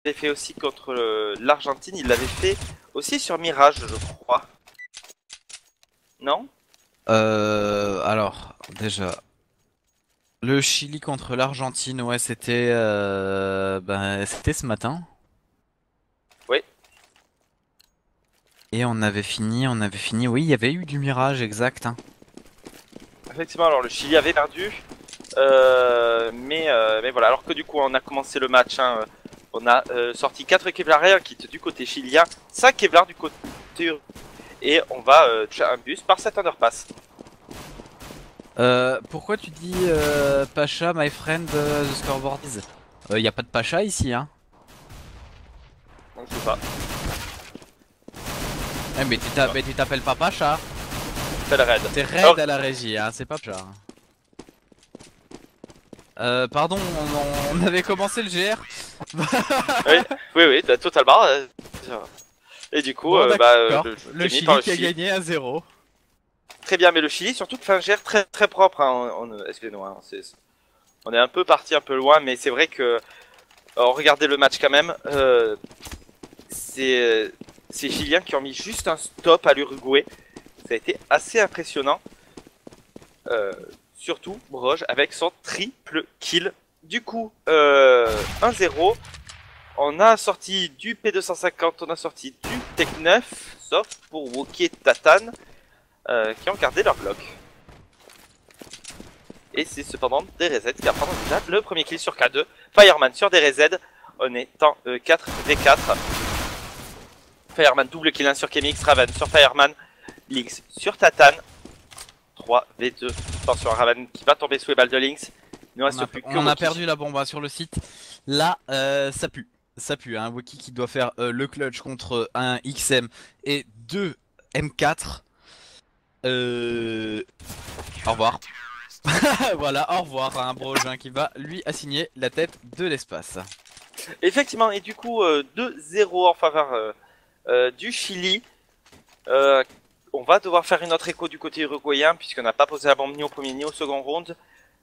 fait aussi contre l'Argentine, il l'avait fait aussi sur Mirage, je crois. Non? Alors, déjà, le Chili contre l'Argentine, ouais, c'était ce matin. Oui. Et on avait fini, oui, il y avait eu du mirage, exact, hein. Effectivement, alors le Chili avait perdu. Mais voilà, alors que du coup on a commencé le match, hein, on a sorti 4 Kevlar qui étaient du côté chilien, 5 Kevlar du côté et on va toucher un bus par cet underpass. Pourquoi tu dis Pacha, my friend, the scoreboard is? Y a pas de Pacha ici, hein. Donc je sais pas, Eh, mais tu t'appelles pas Pacha. c'est le raid. C'est Alors, Raid à la régie, hein, c'est pas Pacha. Pardon, on avait commencé le GR. oui, totalement. Et du coup, Bon, d'accord. le Le gagné par Chili le qui a Chili. gagné 1-0. Très bien, mais le Chili surtout fait un GR très très propre. Hein, excusez-nous, hein, on est un peu parti un peu loin, mais c'est vrai que regardez le match quand même. C'est Chiliens qui ont mis juste un stop à l'Uruguay. Ça a été assez impressionnant. Euh, Surtout Broge avec son triple kill. Du coup, 1-0. On a sorti du P250, on a sorti du Tech 9, sauf pour Wookie et Tatan, qui ont gardé leur bloc. Et c'est cependant DRZ qui va prendre le premier kill sur K2. Fireman sur DRZ, on est en 4v4. Fireman double kill 1 sur Kemix, Raven sur Fireman, Lynx sur Tatan. 3v2. Attention à Raven qui va tomber sous les balles de Lynx. Il ne reste plus que On a Wookie. perdu la bombe sur le site. Là, ça pue. Ça pue, hein. Wookie qui doit faire le clutch contre un XM et deux M4. Au revoir. Voilà, au revoir à un Brogin qui va lui assigner la tête de l'espace. Effectivement, et du coup, 2-0 en faveur du Chili. Euh, on va devoir faire une autre écho du côté uruguayen, puisqu'on n'a pas posé la bombe ni au premier ni au second round.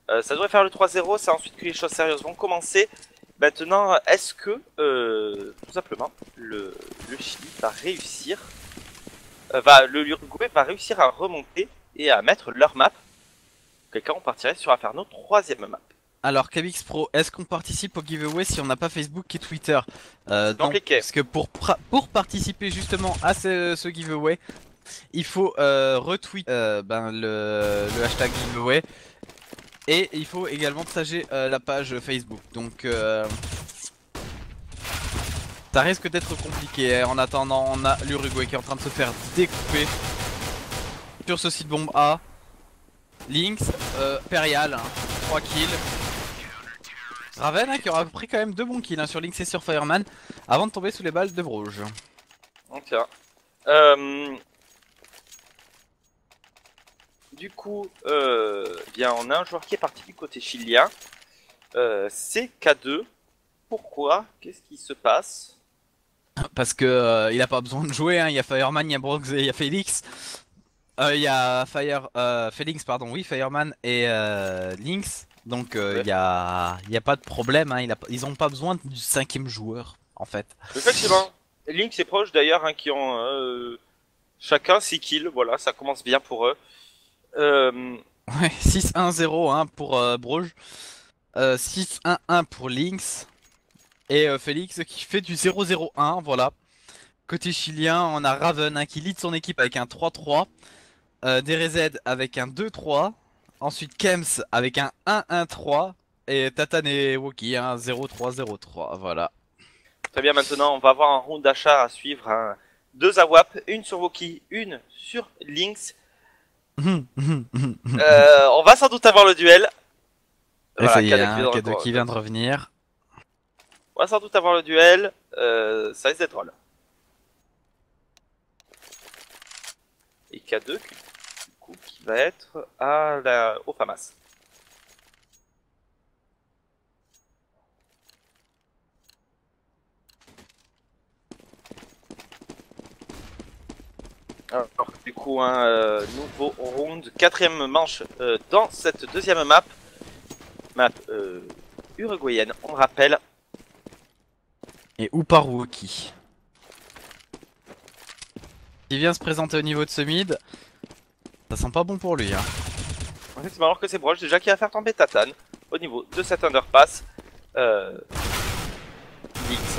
Ça devrait faire le 3-0, c'est ensuite que les choses sérieuses vont commencer. Maintenant, est-ce que, tout simplement, le Chili va réussir, l'Uruguay va réussir à remonter et à mettre leur map? Quelqu'un on partirait sur Inferno, troisième map. Alors, Kabix Pro, est-ce qu'on participe au giveaway si on n'a pas Facebook et Twitter? C'est Non, compliqué. parce que pour participer justement à ce giveaway, il faut retweet le hashtag giveaway et il faut également partager la page Facebook. Donc ça risque d'être compliqué. En attendant, on a l'Uruguay qui est en train de se faire découper sur ce site bombe A. Lynx, Perial, hein, 3 kills. Raven hein, qui aura pris quand même 2 bons kills hein, sur Lynx et sur Fireman avant de tomber sous les balles de Broge. Donc, du coup, bien, on a un joueur qui est parti du côté chilien. C'est K2. Pourquoi? Qu'est-ce qui se passe? Parce que il a pas besoin de jouer, hein. Il y a Fireman, il y a Brox et il y a Felix. Il y a Felix, pardon, oui, Fireman et Lynx. Donc Ouais. il y a pas de problème, hein. Ils ont pas besoin du cinquième joueur, en fait. Effectivement. Lynx est proche d'ailleurs, hein, qui ont chacun 6 kills. Voilà, ça commence bien pour eux. Ouais, 6-1-0 hein, pour Broge. 6-1-1 pour Lynx. Et Félix qui fait du 0-0-1, voilà. Côté chilien, on a Raven hein, qui lead son équipe avec un 3-3. DRZ avec un 2-3. Ensuite Kems avec un 1-1-3. Et Tatan et Woki, hein, 0-3-0-3, voilà. Très bien, maintenant on va avoir un round d'achat à suivre. Hein. 2 à WAP, une sur Woki, une sur Lynx. On va sans doute avoir le duel. Et ça Voilà, y est, K2 qui hein, vient de K2 qui vient de revenir. On va sans doute avoir le duel. Ça risque d'être drôle. Et K2 du coup, qui va être au FAMAS. Alors du coup, un nouveau round, quatrième manche dans cette deuxième map. Map uruguayenne, on rappelle. Et ou par Wookie. Il vient se présenter au niveau de ce mid. Ça sent pas bon pour lui. Hein. Effectivement, alors que c'est Broche déjà qui va faire tomber Tatane au niveau de cet underpass. Lix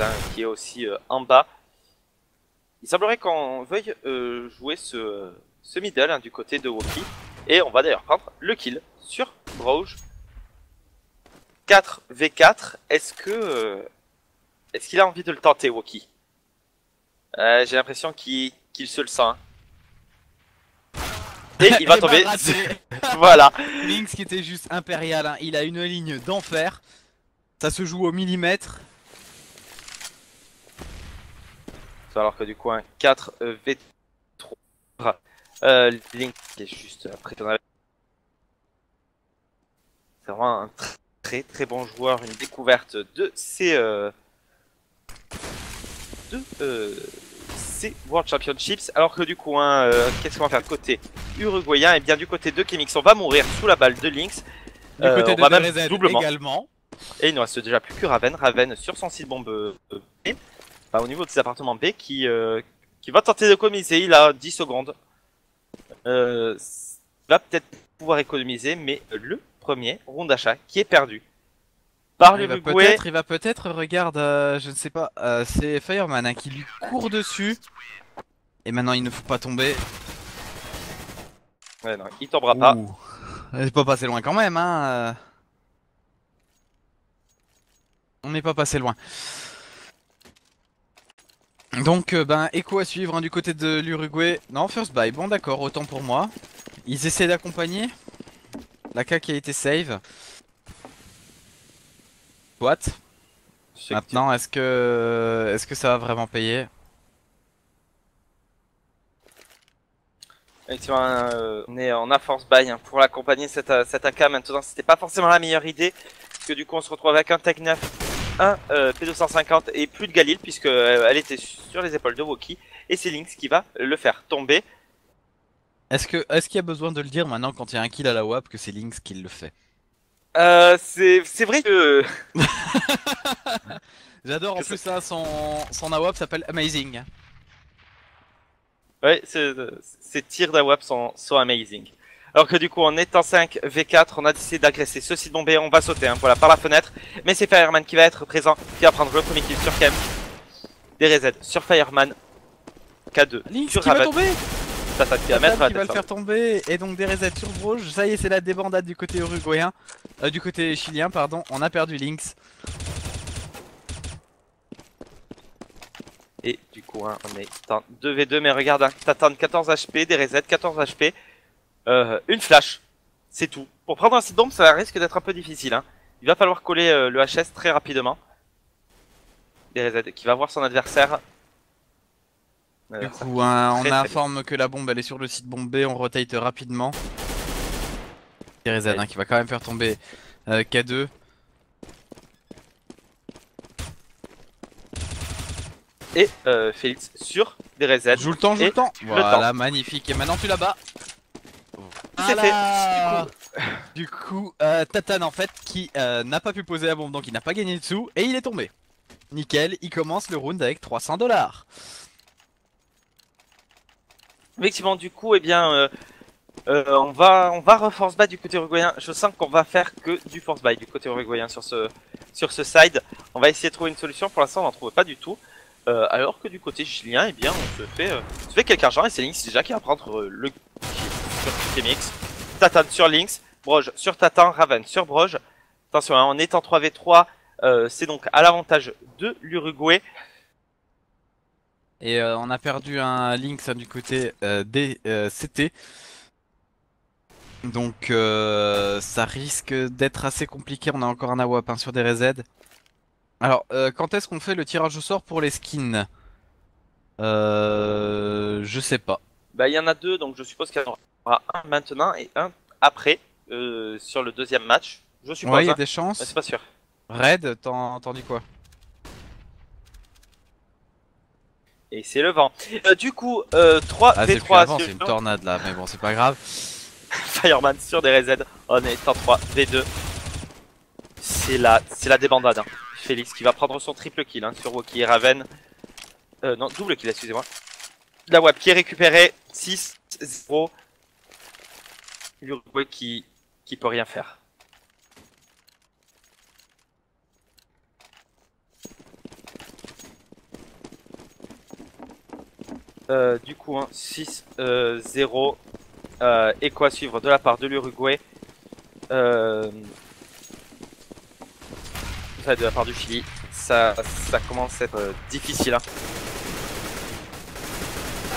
hein, qui est aussi en bas. Il semblerait qu'on veuille jouer ce middle hein, du côté de Wookie. Et on va d'ailleurs prendre le kill sur Broge. 4v4. Est-ce qu'il a envie de le tenter, Wookie? J'ai l'impression qu'il se le sent. Hein. Et il va tomber. Voilà. Lynx qui était juste impérial. Hein. Il a une ligne d'enfer. Ça se joue au millimètre. Alors que du coup, un 4v3. Lynx qui est juste après. C'est vraiment un très bon joueur. Une découverte de ces World Championships. Alors que du coup, hein, qu'est-ce qu'on va faire côté uruguayen? Et bien du côté de Chemix, on va mourir sous la balle de Lynx. Du côté de DRZ doublement. également. Et il ne reste déjà plus que Raven. Raven sur son site bombe B. Enfin, au niveau de ses appartements B qui va tenter d'économiser. Il a 10 secondes. Va peut-être pouvoir économiser, mais le premier round d'achat qui est perdu. Par l'Uruguay. Il va peut-être, regarde, je ne sais pas, c'est Fireman hein, qui lui court dessus. Et maintenant il ne faut pas tomber. Ouais, non, il tombera pas. Il n'est pas passé loin quand même, hein. On n'est pas passé loin. Donc, ben, écho à suivre hein, du côté de l'Uruguay. Non, first buy, bon d'accord, autant pour moi. Ils essaient d'accompagner. La K qui a été save. What? Maintenant, est-ce que ça va vraiment payer? Effectivement, on a force buy hein, pour l'accompagner cette AK. Maintenant, c'était pas forcément la meilleure idée. Parce que du coup, on se retrouve avec un Tech 9, un P250 et plus de Galil. Puisque elle était sur les épaules de Wookie. Et c'est Lynx qui va le faire tomber. Est-ce qu'il y a besoin de le dire maintenant quand il y a un kill à la WAP que c'est Lynx qui le fait? C'est vrai que... J'adore en plus ça, son AWAP s'appelle Amazing. Ouais, ces tirs d'AWAP sont amazing. Alors que du coup on est en 5v4, on a décidé d'agresser ce site bombé, on va sauter hein, voilà, par la fenêtre. Mais c'est Fireman qui va être présent, qui va prendre le premier kill sur Kem. DRZ sur Fireman. K2 Lynx sur qui va tomber. Tatane qui va mettre qui va le faire tomber. Et donc DRZ sur Broge, ça y est c'est la débandade du côté uruguayen. Du côté chilien pardon, on a perdu Lynx. Et du coup hein, on est en 2v2 mais regarde hein, Tatane 14 HP, DRZ 14 HP. Une flash, c'est tout. Pour prendre un site bombe ça risque d'être un peu difficile hein. Il va falloir coller le HS très rapidement. DRZ qui va voir son adversaire. Du coup hein, on informe que la bombe elle est sur le site bombé, on rotate rapidement. DRZ hein, qui va quand même faire tomber K2. Et Félix sur DRZ. Joue le temps, joue le temps. Voilà, magnifique. Et maintenant tu la bats. C'est fait. Du coup, Tatane en fait qui n'a pas pu poser la bombe, donc il n'a pas gagné de sous et il est tombé. Nickel, il commence le round avec 300 $. Effectivement, du coup, eh bien, on va reforce buy du côté uruguayen. Je sens qu'on va faire que du force buy du côté uruguayen sur ce side. On va essayer de trouver une solution. Pour l'instant, on n'en trouve pas du tout. Alors que du côté chilien, eh bien, on se fait quelques argent et c'est Lynx déjà qui va prendre le sur Chemix. Tatane sur Lynx, Broge sur Tatane, Raven sur Broge. Attention, hein, on est en 3v3. C'est donc à l'avantage de l'Uruguay. Et on a perdu un Lynx du côté des CT. Donc ça risque d'être assez compliqué. On a encore un AWAP sur DRZ. Alors, quand est-ce qu'on fait le tirage au sort pour les skins? Je sais pas. Bah, il y en a deux, donc je suppose qu'il y en aura un maintenant et un après sur le deuxième match. Je suppose. Ouais, il y a hein, des chances. mais c'est pas sûr. Red, t'en dis quoi? Et c'est le vent. Du coup, 3v3. C'est une tornade là, mais bon, c'est pas grave. Fireman sur DRZ. On est en 3v2. C'est la débandade. Hein. Félix qui va prendre son triple kill hein, sur Woki et Raven. Non, double kill, excusez-moi. La WAP qui est récupérée. 6-0. L'Uruguay qui peut rien faire. Du coup, hein, 6-0. Et quoi suivre de la part de l'Uruguay. Ça de la part du Chili. Ça commence à être difficile. Hein.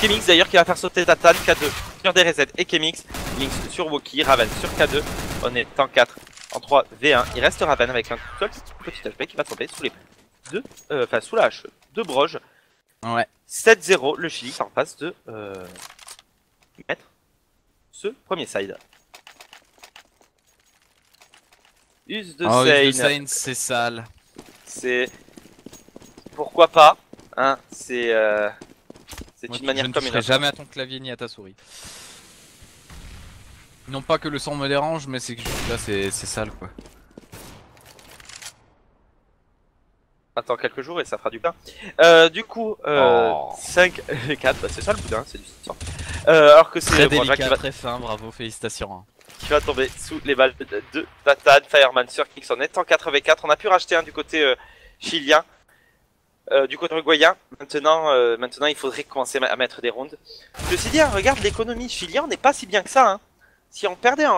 Kemix d'ailleurs qui va faire sauter Tatan, K2 sur DRZ et Kemix. Lynx sur Woki, Raven sur K2. On est en 4, en 3, V1. Il reste Raven avec un seul petit HP qui va tomber sous les deux, sous la hache de Broge. Ouais. 7-0, le Chili en passe de mettre ce premier side. Use de Seine, c'est sale. c'est pourquoi pas, hein, c'est une manière comme comme une une autre. Jamais à ton clavier ni à ta souris. Non pas que le son me dérange, mais c'est que juste là c'est sale quoi. Attends quelques jours et ça fera du bien. Du coup, 5 4, bah, c'est ça le boudin, c'est du sang. Alors que c'est très Broja délicat, très fin, bravo, félicitations. Qui va tomber sous les balles de Tatan, Fireman sur Kix. On est en 4v4. On a pu racheter un du côté chilien, du côté uruguayen. Maintenant, il faudrait commencer à mettre des rounds. Ceci dit, hein, regarde l'économie chilienne, n'est pas si bien que ça. Hein. Si on perdait un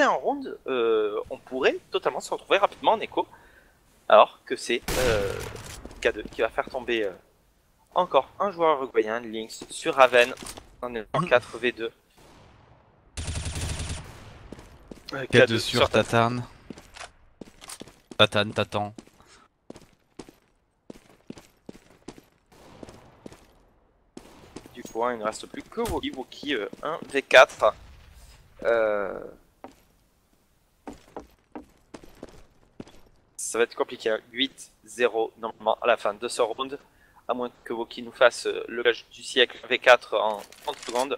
round, on pourrait totalement se retrouver rapidement en écho. Alors que c'est K2 qui va faire tomber encore un joueur uruguayen, Lynx sur Raven. On est en 4v2. K2 sur Tatan. Tatan. Du coup, hein, il ne reste plus que Woki. Woki 1v4. Ça va être compliqué. Hein. 8-0 normalement à la fin de ce round. À moins que Woki nous fasse le gage du siècle V4 en 30 secondes.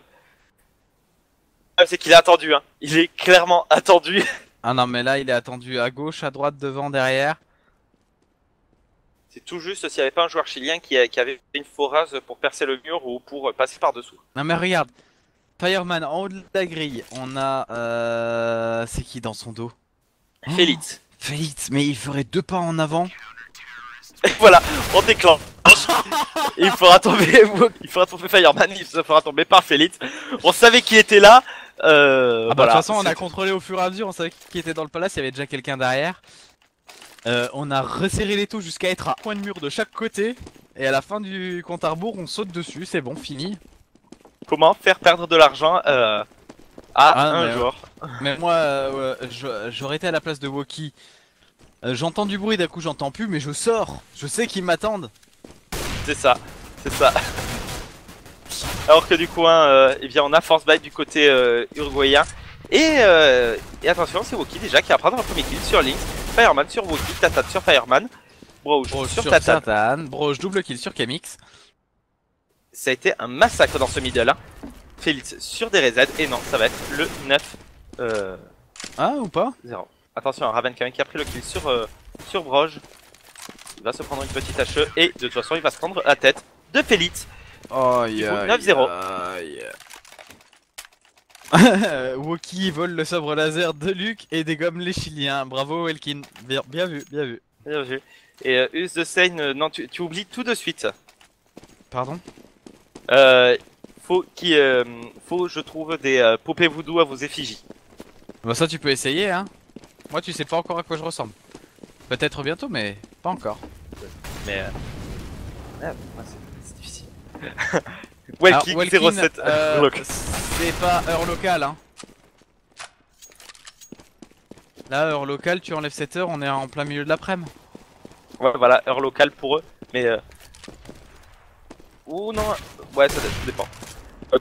C'est qu'il est attendu, hein. Il est clairement attendu. Ah non mais là il est attendu à gauche, à droite, devant, derrière. C'est tout juste s'il n'y avait pas un joueur chilien qui avait une forage pour percer le mur ou pour passer par dessous. Non mais regarde, Fireman en haut de la grille, on a... c'est qui dans son dos? Félix. Félix, mais il ferait 2 pas en avant. Et voilà, on déclenche. Il faudra tomber Fireman, il se fera tomber par Félix. On savait qu'il était là. De Voilà. toute façon on a contrôlé au fur et à mesure, on savait qui était dans le palace, il y avait déjà quelqu'un derrière. On a resserré les taux jusqu'à être à point de mur de chaque côté. Et à la fin du compte à rebours on saute dessus, c'est bon, fini. Comment faire perdre de l'argent à un joueur. Mais moi j'aurais été à la place de Woki. J'entends du bruit, d'un coup j'entends plus, mais je sors. Je sais qu'ils m'attendent. C'est ça, c'est ça. Alors que du coup, hein, eh bien, on a force bite du côté uruguayen. Et attention, c'est Woki déjà qui va prendre un premier kill sur Lynx. Fireman sur Woki, Tatan sur Fireman. Broge sur Tatan. Broge double kill sur Kemix. Ça a été un massacre dans ce middle. Hein. Félix sur DRZ. Et non, ça va être le 9. Ah ou pas 0. Attention, Raven quand même qui a pris le kill sur Broge. Il va se prendre une petite HE. Et de toute façon, il va se prendre la tête de Félix. Oh, 9-0. Woki vole le sabre laser de Luc et dégomme les Chiliens. Bravo Elkin, bien vu, bien vu. Bien vu. Et Use de Seine, non tu oublies tout de suite. Pardon Faut je trouve des poupées voodoo à vos effigies. Bah ça tu peux essayer hein. Moi tu sais pas encore à quoi je ressemble. Peut-être bientôt mais pas encore. Mais c'est difficile. Welking 07 c'est pas heure locale hein. Là heure locale tu enlèves cette heure, on est en plein milieu de l'après-midi. Ouais voilà, heure locale pour eux. Mais ou non, ouais ça dépend.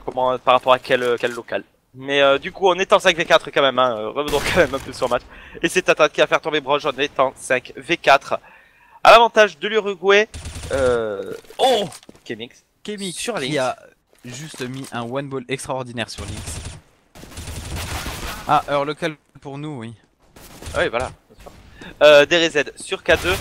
Comment par rapport à quel local. Mais du coup on est en 5v4 quand même hein, revenons quand même un peu sur le match. Et c'est Tata qui va faire tomber Broge, on est en 5v4. À l'avantage de l'Uruguay. Oh Kemix sur Lynx. Qui a juste mis un one ball extraordinaire sur Lynx. Ah heure locale pour nous oui. Oui voilà. DRZ sur K2.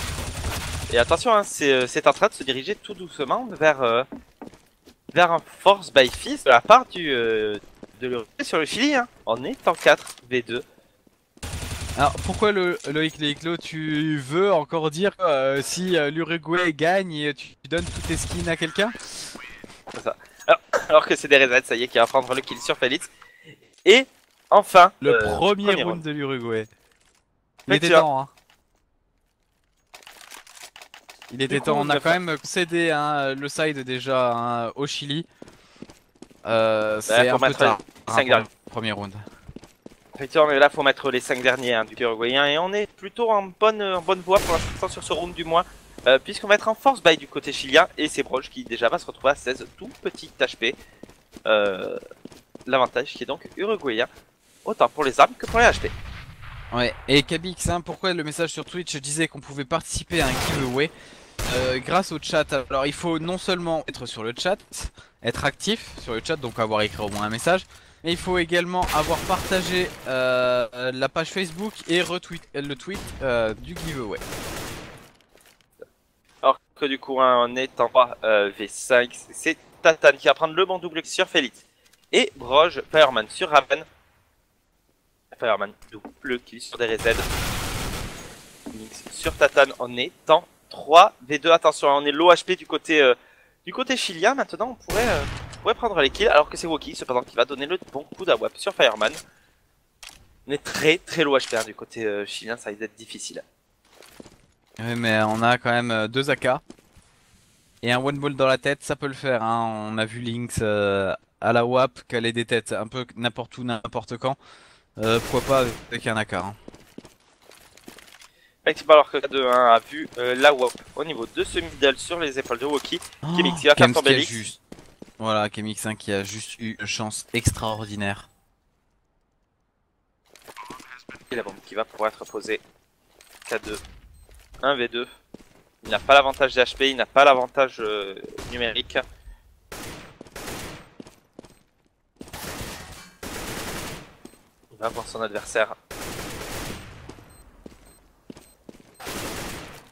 Et attention, hein, c'est en train de se diriger tout doucement vers un force by fist de la part de l'Uruguay sur le Chili. Hein. On est en 4v2. Alors pourquoi Loïc Leiclo, tu veux encore dire si l'Uruguay gagne et tu donnes tous tes skins à quelqu'un? C'est ça. Alors que c'est des resets, ça y est, qui va prendre le kill sur Felix. Et enfin, le premier round de l'Uruguay. Il était temps, hein. Il était temps, on a quand même cédé hein, le side déjà hein, au Chili. C'est un peu tard, premier round. Effectivement, mais là faut mettre les 5 derniers hein, du Uruguayen et on est plutôt en bonne voie pour l'instant sur ce round du moins. Puisqu'on va être en force by du côté chilien et c'est Broge qui déjà va se retrouver à 16 tout petit HP. L'avantage qui est donc uruguayen, autant pour les armes que pour les HP. Ouais, et Kabix, hein, pourquoi le message sur Twitch disait qu'on pouvait participer à un giveaway grâce au chat. Alors il faut non seulement être sur le chat, être actif sur le chat, donc avoir écrit au moins un message, mais il faut également avoir partagé la page Facebook et le tweet du giveaway. Alors que du coup hein, on est en 3v5, c'est Tatan qui va prendre le bon double sur Felix. Et Broge, Fireman sur Raven. Fireman double kill sur DRZ. Mix sur Tatan, on est en 3v2, attention, on est low HP du côté chilien. Maintenant on pourrait prendre les kills alors que c'est Woki cependant qui va donner le bon coup d'awap sur Fireman. On est très low HP hein, du côté chilien, ça risque d'être difficile. Oui mais on a quand même 2 AK. Et un one ball dans la tête ça peut le faire hein. On a vu Lynx à la WAP caler des têtes un peu n'importe où, n'importe quand. Pourquoi pas avec un AK hein. Effectivement, alors que K2 a vu la WAP au niveau de ce middle sur les épaules de Woki. Kemix qui va faire tomber Lynx. Voilà, Kemix hein, qui a juste eu une chance extraordinaire. Et la bombe qui va pouvoir être posée. K2, 1v2. Il n'a pas l'avantage d'HP, il n'a pas l'avantage numérique. Il va voir son adversaire.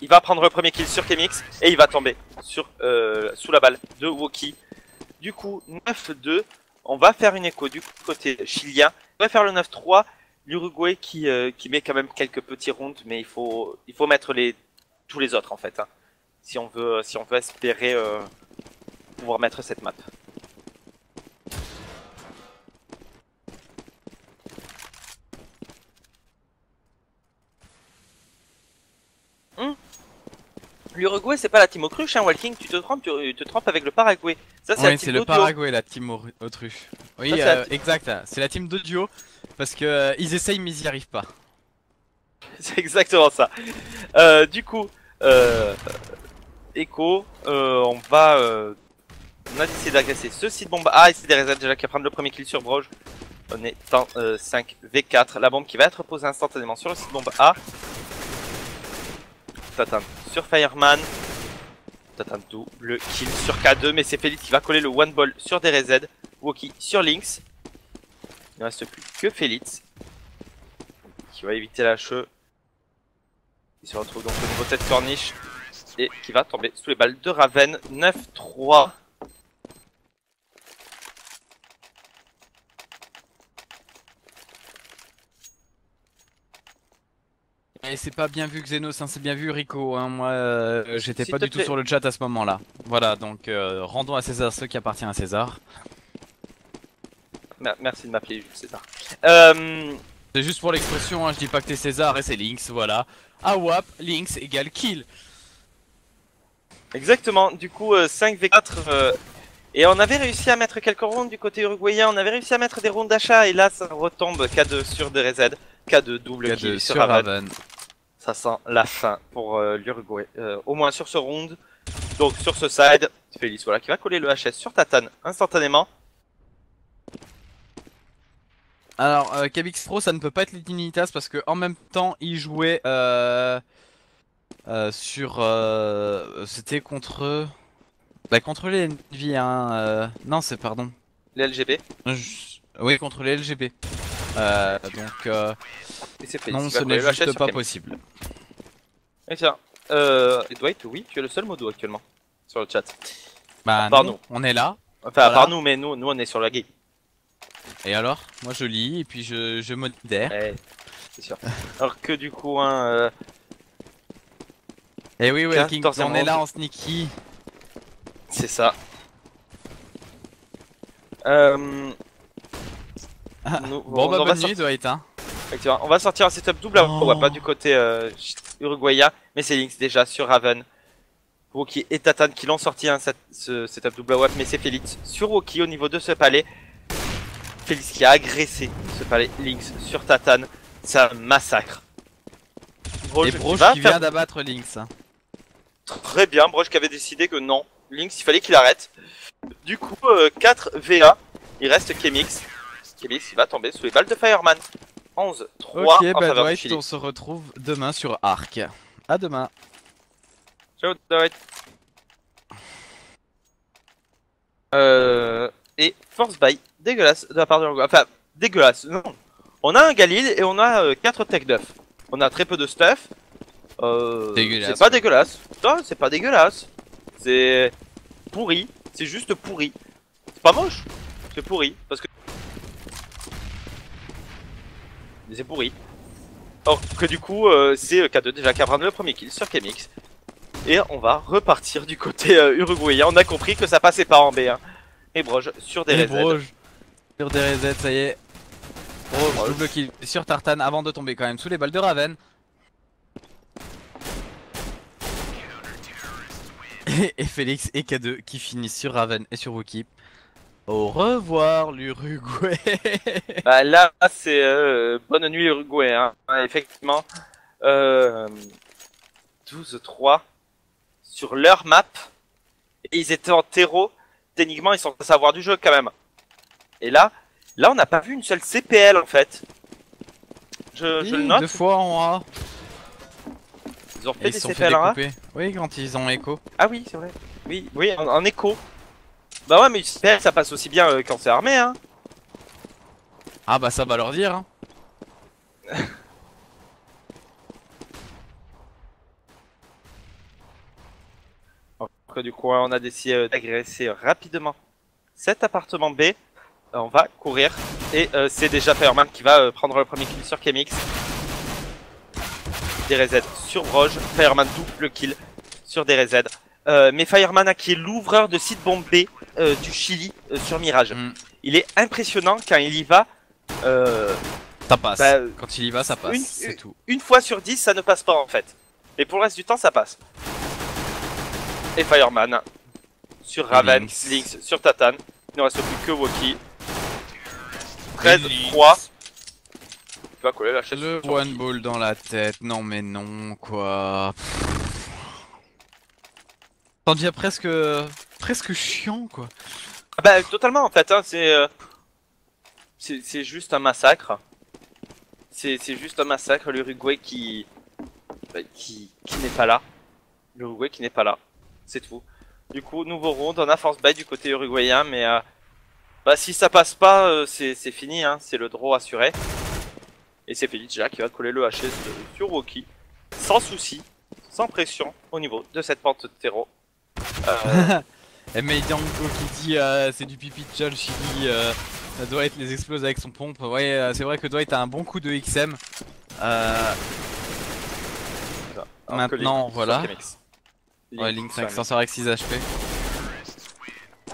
Il va prendre le premier kill sur Kemix et il va tomber sur, sous la balle de Woki. Du coup, 9-2. On va faire une écho du côté chilien. On va faire le 9-3. L'Uruguay qui met quand même quelques petits rounds, mais il faut mettre tous les autres en fait. Hein, si on veut espérer pouvoir mettre cette map. L'Uruguay c'est pas la team autruche hein, Walking, tu te trompes avec le Paraguay. Ça c'est oui, c'est le Paraguay la team autruche. Oui, exact, c'est la team d'audio parce que ils essayent mais ils y arrivent pas. C'est exactement ça. Du coup, Echo, on a décidé d'agresser ce site bombe A et c'est des réserves déjà qui va prendre le premier kill sur Broge. On est en 5v4, la bombe qui va être posée instantanément sur le site bombe A. Tatan sur Fireman. Tatan double kill sur K2, mais c'est Felix qui va coller le one ball sur DRZ. Woki sur Lynx. Il ne reste plus que Felix qui va éviter la HE. Il se retrouve donc au niveau de cette corniche et qui va tomber sous les balles de Raven. 9-3. Et c'est pas bien vu Xenos, hein, c'est bien vu Rico, hein. Moi j'étais pas du tout sur le chat à ce moment là. Voilà donc rendons à César ce qui appartient à César. Merci de m'appeler Jules César. C'est juste pour l'expression, hein, je dis pas que t'es César et c'est Lynx, voilà. AWAP, Lynx égale kill. Exactement, du coup 5v4 et on avait réussi à mettre quelques rounds du côté uruguayen, on avait réussi à mettre des rounds d'achat et là ça retombe K2 sur DRZ, K2 double kill sur Raven. Ça sent la fin pour l'Uruguay, au moins sur ce round. Donc sur ce side, Félix voilà qui va coller le HS sur Tatan instantanément. Alors Kabix Pro ça ne peut pas être l'Unitas parce que en même temps il jouait c'était contre contre les NV hein, non c'est pardon Les LGB. Oui contre les LGB donc non ce n'est juste pas possible. Et tiens, Et Dwight, oui, tu es le seul modo actuellement sur le chat. Bah Par non, nous. on est là. Enfin, Voilà. à part nous, mais nous on est sur la game. Et alors? Moi je lis et puis je modère. Ouais, c'est sûr. Alors que du coup, hein, Et oui, Welking, 14e on est là round. en sneaky. c'est ça. Nous, Bon bah on va bonne nuit Dwight hein. effectivement, on va sortir un setup double Oh. pas du côté uruguayen, mais c'est Lynx déjà sur Raven. Woki et Tatan qui l'ont sorti ce setup double wap, mais c'est Félix sur Woki au niveau de ce palais. Félix qui a agressé ce palais Lynx sur Tatan, c'est un massacre. Et Broche qui vient d'abattre Lynx. Très bien, Broche qui avait décidé que non, Lynx il fallait qu'il arrête. Du coup 4 VA, il reste Kemix. Kemix il va tomber sous les balles de Fireman. 11-3 Ok en bah faveur du Dwight, Chili. on se retrouve demain sur Arc. À demain. Ciao Dwight. Et force buy, dégueulasse de la part de l'Uruguay. Enfin, dégueulasse, non. On a un Galil et on a 4 tech d'œuf. On a très peu de stuff. Dégueulasse. C'est pas dégueulasse. Non, c'est pas dégueulasse. C'est pourri. C'est juste pourri. C'est pas moche. C'est pourri. Parce que. Mais c'est pourri. Or que du coup, c'est K2 déjà qui a pris le premier kill sur Kemix. Et on va repartir du côté uruguayen. On a compris que ça passait pas en B1. Et Broge sur des Et RZ. Broge sur des RZ, ça y est. Broge double kill sur Tartan avant de tomber quand même sous les balles de Raven. Et Félix et K2 qui finissent sur Raven et sur Wookie. Au revoir l'Uruguay. Bah là, c'est bonne nuit Uruguay. Hein. Ouais, effectivement. 12-3 sur leur map. Et ils étaient en terreau. Techniquement, ils sont à savoir du jeu quand même. Et là on n'a pas vu une seule CPL en fait. Je le note. 2 fois en A. Ils ont fait Et ils des se sont fait CPL en A. découper. Oui, quand ils ont écho. Ah oui, c'est vrai. Oui, oui, en écho. Bah ouais, mais une CPL ça passe aussi bien quand c'est armé, hein. Ah bah ça va leur dire. Hein. Donc, du coup, on a décidé d'agresser rapidement cet appartement B. On va courir. Et c'est déjà Fireman qui va prendre le premier kill sur Kemix. DRZ sur Broge. Fireman double kill sur DRZ. Mais Fireman qui est l'ouvreur de site bombe B du Chili sur Mirage. Il est impressionnant quand il y va. Ça passe. Bah, quand il y va, ça passe. C'est tout. Une fois sur 10, ça ne passe pas en fait. Mais pour le reste du temps, ça passe. Et Fireman sur Raven, Lynx sur Tatan. Il ne reste plus que Woki. 13-3. Tu vas coller la chaise. Le one ball dans la tête. Non mais non quoi. Ça devient presque chiant quoi. Bah totalement en fait. Hein, c'est juste un massacre. C'est juste un massacre. L'Uruguay qui n'est pas là. L'Uruguay qui n'est pas là. C'est tout. Du coup, nouveau round, on a force buy du côté uruguayen, mais bah, si ça passe pas, c'est fini, hein, c'est le draw assuré. Et c'est Félix déjà qui va coller le HS sur Woki, sans souci, sans pression, au niveau de cette pente de terreau. Et mais Django qui dit c'est du pipi de chat, Chili, Dwight les explose avec son pompe. Ouais, c'est vrai que Dwight a un bon coup de XM. Maintenant, voilà. Ouais, Link 500 avec 6 HP.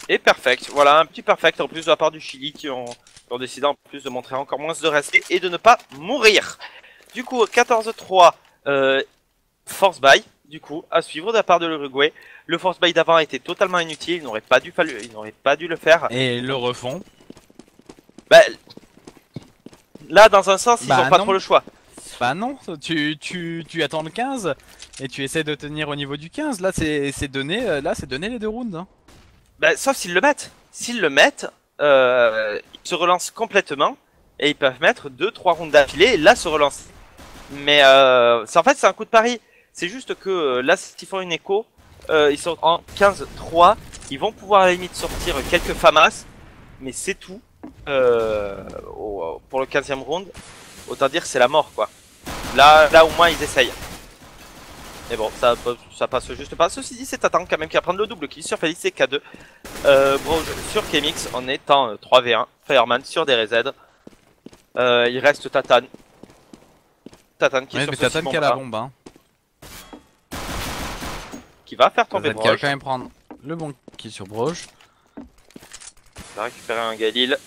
Et perfect, voilà un petit perfect en plus de la part du Chili qui ont décidé en plus de montrer encore moins de respect et de ne pas mourir. Du coup 14-3 force buy du coup à suivre de la part de l'Uruguay. Le force buy d'avant a été totalement inutile, ils n'auraient pas dû le faire. Et ils le refont. Bah, là dans un sens ils ont pas trop le choix. Bah non, tu attends le 15 et tu essaies de tenir au niveau du 15. Là c'est donné, les 2 rounds. Hein. Bah, sauf s'ils le mettent. S'ils le mettent, ils se relancent complètement et ils peuvent mettre 2-3 rounds d'affilée et là se relancer. Mais en fait c'est un coup de pari. C'est juste que là s'ils font une écho, ils sont en 15-3. Ils vont pouvoir à la limite sortir quelques FAMAS. Mais c'est tout pour le 15e round. Autant dire c'est la mort quoi. Là au moins ils essayent. Mais bon, ça passe juste pas. Ceci dit, c'est Tatan quand même qui va prendre le double kill sur Félix et K2. Broj sur Kemix en étant 3v1. Fireman sur DRZ. Il reste Tatan. Tatan qui est sur mais ce Tatan qui a la Simon bombe, hein. qui va faire tomber Tatan qui va Broj. quand même prendre le bon kill sur Broj. Il va récupérer un Galil.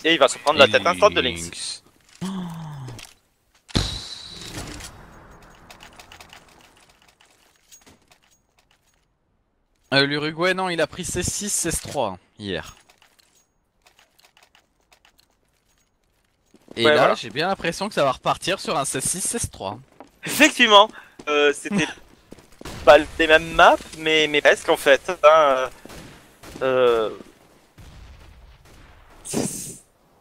Et il va se prendre la tête instant de Lynx. L'Uruguay, non, il a pris C6, C3 hier. Et Ouais, là, voilà. j'ai bien l'impression que ça va repartir sur un C6, C3. Effectivement, c'était pas les mêmes maps, mais presque en fait. Hein,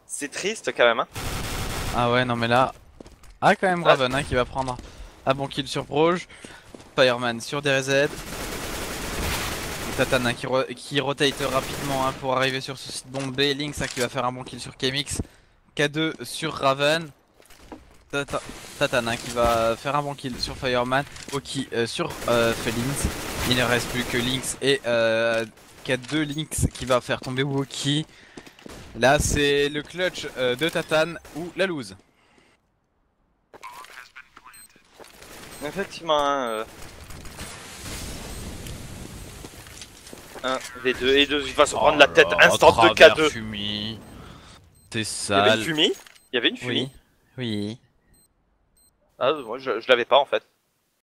c'est triste quand même. Hein. Ah ouais, non mais là... Ah quand même Raven hein, qui va prendre un bon kill sur Broj. Fireman sur DRZ. Tatan hein, qui rotate rapidement hein, pour arriver sur ce site bombé. Lynx hein, qui va faire un bon kill sur Kemix. K2 sur Raven. Tatan hein, qui va faire un bon kill sur Fireman. Oki sur Felix. Il ne reste plus que Lynx et K2 Lynx qui va faire tomber Woki. Là c'est le clutch de Tatan ou la lose. Effectivement, hein, 1 V2 et 2, il va se prendre la tête instant de K2. Fumie. T'es Il y avait sale. une fumée. Il y avait une fumée. Oui. Oui. Ah, moi je l'avais pas en fait.